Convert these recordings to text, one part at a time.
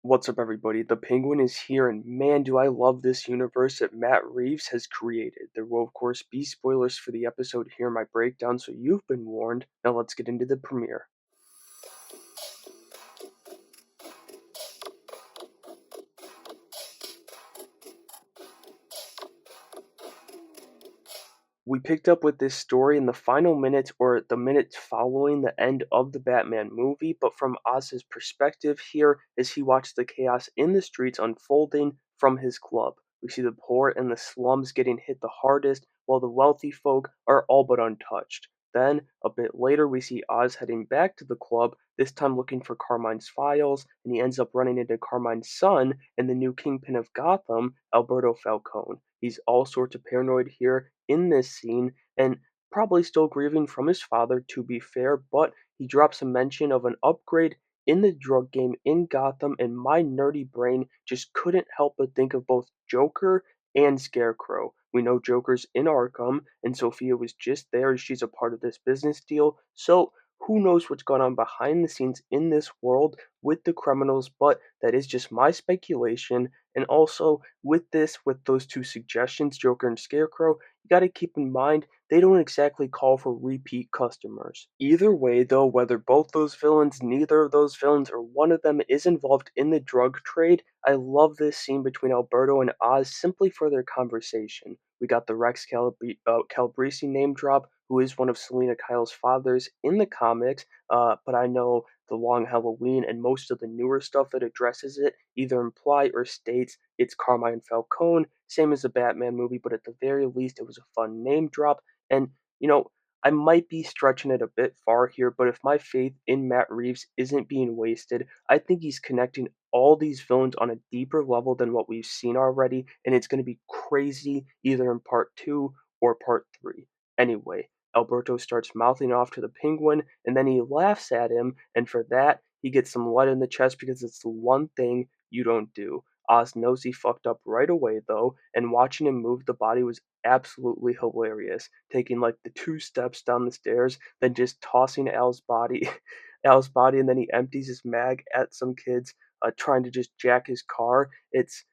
What's up, everybody? The Penguin is here, and man, do I love this universe that Matt Reeves has created. There will, of course, be spoilers for the episode here in my breakdown, so you've been warned. Now let's get into the premiere. We picked up with this story in the final minutes or the minutes following the end of the Batman movie, but from Oz's perspective here as he watched the chaos in the streets unfolding from his club. We see the poor and the slums getting hit the hardest, while the wealthy folk are all but untouched. Then, a bit later, we see Oz heading back to the club, this time looking for Carmine's files, and he ends up running into Carmine's son and the new kingpin of Gotham, Alberto Falcone. He's all sorts of paranoid here in this scene and probably still grieving from his father, to be fair, but he drops a mention of an upgrade in the drug game in Gotham, and my nerdy brain just couldn't help but think of both Joker and Scarecrow. We know Joker's in Arkham, and Sophia was just there as she's a part of this business deal, so who knows what's going on behind the scenes in this world with the criminals, but that is just my speculation. And also, with those two suggestions, Joker and Scarecrow, you got to keep in mind they don't exactly call for repeat customers. Either way, though, whether both those villains, neither of those villains, or one of them is involved in the drug trade, I love this scene between Alberto and Oz simply for their conversation. We got the Calabrese name drop, who is one of Selena Kyle's fathers in the comics, but I know the Long Halloween and most of the newer stuff that addresses it either imply or states it's Carmine Falcone, same as the Batman movie, but at the very least it was a fun name drop. And, you know, I might be stretching it a bit far here, but if my faith in Matt Reeves isn't being wasted, I think he's connecting all these villains on a deeper level than what we've seen already, and it's going to be crazy either in part 2 or part 3. Anyway, Alberto starts mouthing off to the penguin, and then he laughs at him, and for that, he gets some lead in the chest because it's the one thing you don't do. Oz knows he fucked up right away, though, and watching him move the body was absolutely hilarious. Taking like the 2 steps down the stairs, then just tossing Al's body, Al's body, and then he empties his mag at some kids, trying to just jack his car. It's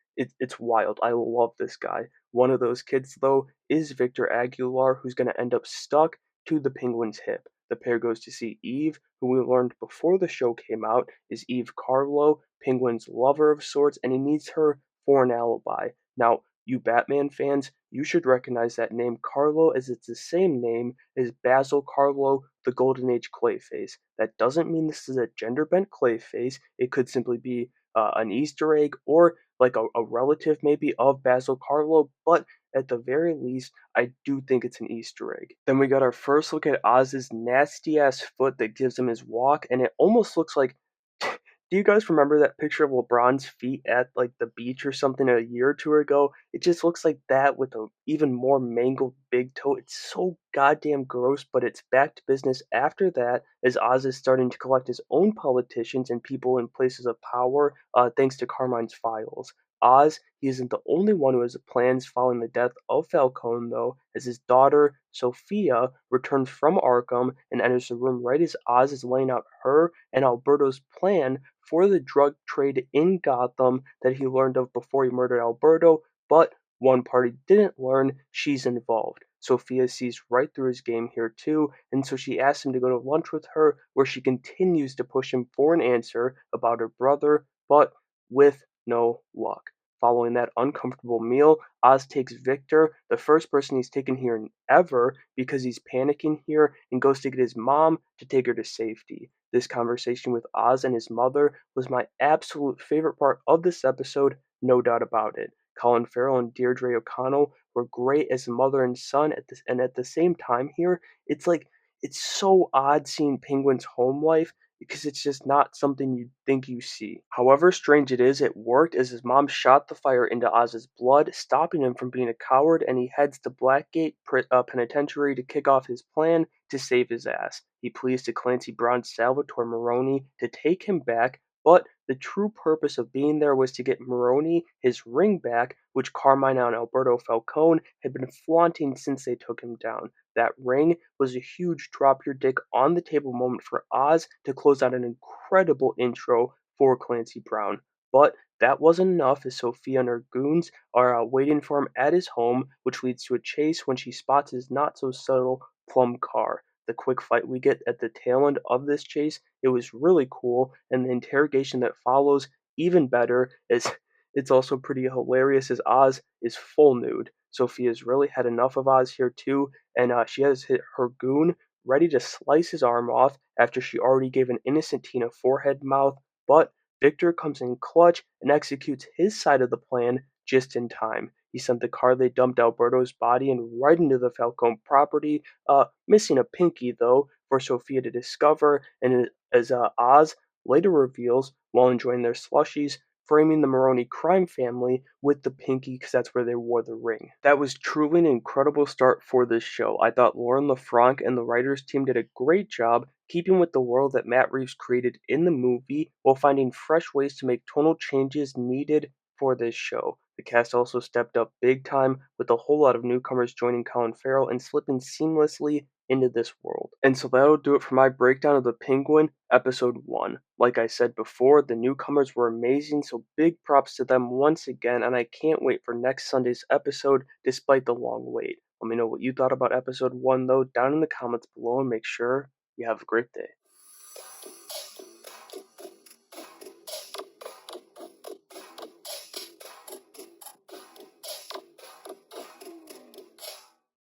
wild. I love this guy. One of those kids, though, is Victor Aguilar, who's going to end up stuck to the penguin's hip. The pair goes to see Eve, who we learned before the show came out is Eve Carlo, Penguin's lover of sorts, and he needs her for an alibi. Now, you Batman fans, you should recognize that name Carlo as it's the same name as Basil Carlo, the Golden Age Clayface. That doesn't mean this is a gender bent Clayface. It could simply be an Easter egg or like a relative maybe of Basil Carlo, but at the very least, I do think it's an Easter egg. Then we got our first look at Oz's nasty ass foot that gives him his walk, and it almost looks like. Do you guys remember that picture of LeBron's feet at like the beach or something a year or two ago? It just looks like that with a even more mangled big toe. It's so goddamn gross, but it's back to business after that as Oz is starting to collect his own politicians and people in places of power, thanks to Carmine's files. Oz, he isn't the only one who has plans following the death of Falcone, though, as his daughter, Sophia, returns from Arkham and enters the room right as Oz is laying out her and Alberto's plan for the drug trade in Gotham that he learned of before he murdered Alberto, but one party didn't learn she's involved. Sophia sees right through his game here too, and so she asks him to go to lunch with her, where she continues to push him for an answer about her brother, but with no luck. Following that uncomfortable meal, Oz takes Victor, the first person he's taken here in ever, because he's panicking here, and goes to get his mom to take her to safety. This conversation with Oz and his mother was my absolute favorite part of this episode, no doubt about it. Colin Farrell and Deirdre O'Connell were great as mother and son and at the same time here, it's like it's so odd seeing Penguin's home life because it's just not something you'd think you see. However strange it is, it worked as his mom shot the fire into Oz's blood, stopping him from being a coward, and he heads to Blackgate Penitentiary to kick off his plan to save his ass. He pleads to Clancy Brown's Salvatore Maroni to take him back, but the true purpose of being there was to get Maroni his ring back, which Carmine and Alberto Falcone had been flaunting since they took him down. That ring was a huge drop your dick on the table moment for Oz to close out an incredible intro for Clancy Brown. But that wasn't enough as Sophia and her goons are waiting for him at his home, which leads to a chase when she spots his not so subtle plum car. The quick fight we get at the tail end of this chase, it was really cool, and the interrogation that follows, even better, is it's also pretty hilarious as Oz is full nude. Sophia's really had enough of Oz here too, and she has hit her goon ready to slice his arm off after she already gave an innocent teen a forehead mouth, but Victor comes in clutch and executes his side of the plan just in time. He sent the car they dumped Alberto's body in right into the Falcone property, missing a pinky though for Sophia to discover, and as Oz later reveals while enjoying their slushies, framing the Maroney crime family with the pinky because that's where they wore the ring. That was truly an incredible start for this show. I thought Lauren LaFranc and the writers team did a great job keeping with the world that Matt Reeves created in the movie while finding fresh ways to make tonal changes needed for this show. The cast also stepped up big time with a whole lot of newcomers joining Colin Farrell and slipping seamlessly into this world. And so that'll do it for my breakdown of The Penguin, episode 1. Like I said before, the newcomers were amazing, so big props to them once again, and I can't wait for next Sunday's episode despite the long wait. Let me know what you thought about episode 1 though down in the comments below, and make sure you have a great day.